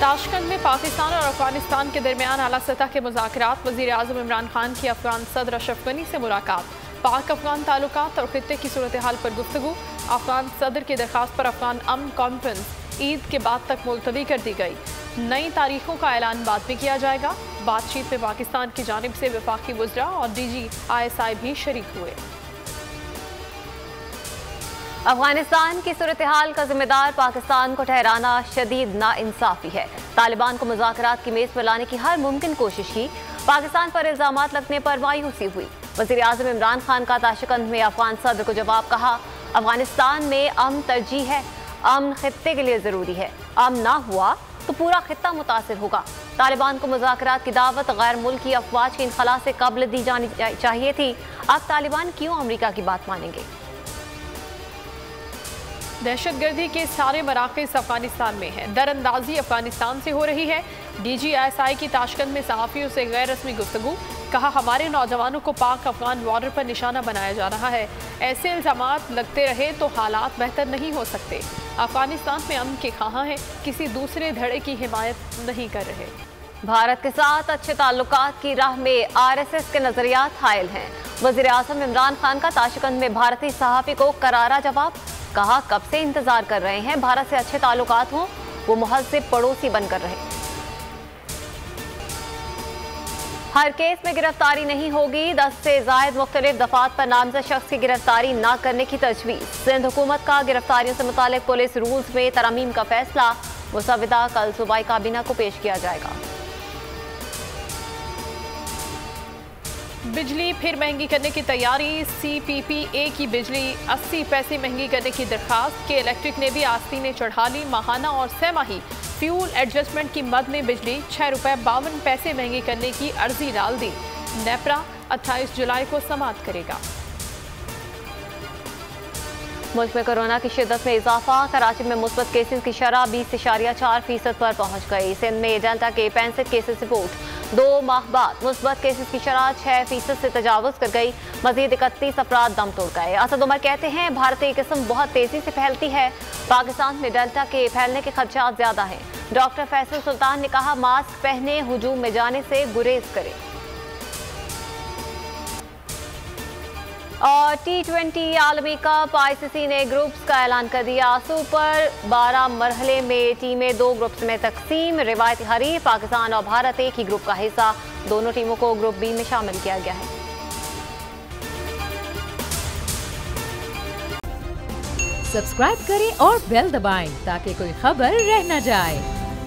Tashkent में पाकिस्तान और अफगानिस्तान के दरमियान आला सतह के मुज़ाकरात। वज़ीर आज़म इमरान खान की अफगान सदर अशरफ गनी से मुलाकात। पाक अफगान ताल्लुकात और खित्ते की सूरत हाल पर गुफ्तगू। अफगान सदर की दरख्वास्त पर अफगान अमन कॉन्फ्रेंस ईद के बाद तक मुलतवी कर दी गई। नई तारीखों का ऐलान बाद में किया जाएगा। बातचीत में पाकिस्तान की जानिब से वफाकी वज़रा और DGISI भी शरीक हुए। अफगानिस्तान की सूरत हाल का जिम्मेदार पाकिस्तान को ठहराना शदीद नाइंसाफी है। तालिबान को मुज़ाकरात की मेज़ पर लाने की हर मुमकिन कोशिश की। पाकिस्तान पर इल्ज़ामात लगने पर मायूसी हुई। वज़ीर आज़म इमरान खान का ताशकंद में अफगान सदर को जवाब। कहा, अफगानिस्तान में अमन तरजीह है, अमन खित्ते के लिए ज़रूरी है। अमन ना हुआ तो पूरा खित्ता मुतासिर होगा। तालिबान को मुज़ाकरात की दावत गैर मुल्की अफवाज के इनखला से कब्ल दी जानी चाहिए थी। अब तालिबान क्यों अमरीका की बात मानेंगे? दहशतगर्दी के सारे मराकज़ अफगानिस्तान में हैं। दरअंदाजी अफगानिस्तान से हो रही है। DGISI की ताशकंद में सहाफ़ियों से गैर रस्मी गुफ्तगू। कहा, हमारे नौजवानों को पाक अफगान बॉर्डर पर निशाना बनाया जा रहा है। ऐसे इल्ज़ामात लगते रहे तो हालात बेहतर नहीं हो सकते। अफगानिस्तान में अमन के ख़्वाहां हैं, किसी दूसरे धड़े की हिमायत नहीं कर रहे। भारत के साथ अच्छे ताल्लुकात की राह में RSS के नजरियात हायल हैं। वज़ीर आज़म इमरान खान का ताशकंद में भारतीय सहाफ़ी को करारा जवाब। कहा, कब से इंतजार कर रहे हैं भारत से अच्छे ताल्लुकात हों, वो मुहज़्ज़िब पड़ोसी बनकर रहे। हर केस में गिरफ्तारी नहीं होगी। 10 से ज़ायद मुख्तलिफ दफात पर नामज़द शख्स की गिरफ्तारी न करने की तजवीज़। सिंध हुकूमत का गिरफ्तारियों से मुतालिक पुलिस रूल्स में तरमीम का फैसला। मुसविदा कल सूबाई काबीना को पेश किया जाएगा। बिजली फिर महंगी करने की तैयारी। CPPA की बिजली 80 पैसे महंगी करने की दरखास्त के इलेक्ट्रिक ने भी आस्तीनें चढ़ा ली। माहाना और सहमाही फ्यूल एडजस्टमेंट की मद में बिजली 6 रुपये 52 पैसे महंगी करने की अर्जी डाल दी। नेपरा 28 जुलाई को समाप्त करेगा। मुल्क में कोरोना की शिद्दत में इजाफा। कराची में मुस्बत केसेस की शरह 20.4% पर पहुंच गई। सिंध में डेल्टा के 65 केसेस रिपोर्ट। 2 माह बाद मुस्बत केसेस की शरह 6% से तजावुज कर गई। मजीद 31 अफराद दम तोड़ गए। असद उमर कहते हैं, भारतीय किस्म बहुत तेजी से फैलती है। पाकिस्तान में डेल्टा के फैलने के खदशात ज्यादा हैं। डॉक्टर फैसल सुल्तान ने कहा, मास्क पहने, हुजूम में जाने से गुरेज करें। और T20 आलमी कप ICC ने ग्रुप्स का ऐलान कर दिया। सुपर 12 मरहले में टीमें 2 ग्रुप्स में तकसीम। रिवायती हरीफ पाकिस्तान और भारत एक ही ग्रुप का हिस्सा। दोनों टीमों को ग्रुप B में शामिल किया गया है। सब्सक्राइब करें और बेल दबाएं ताकि कोई खबर रह न जाए।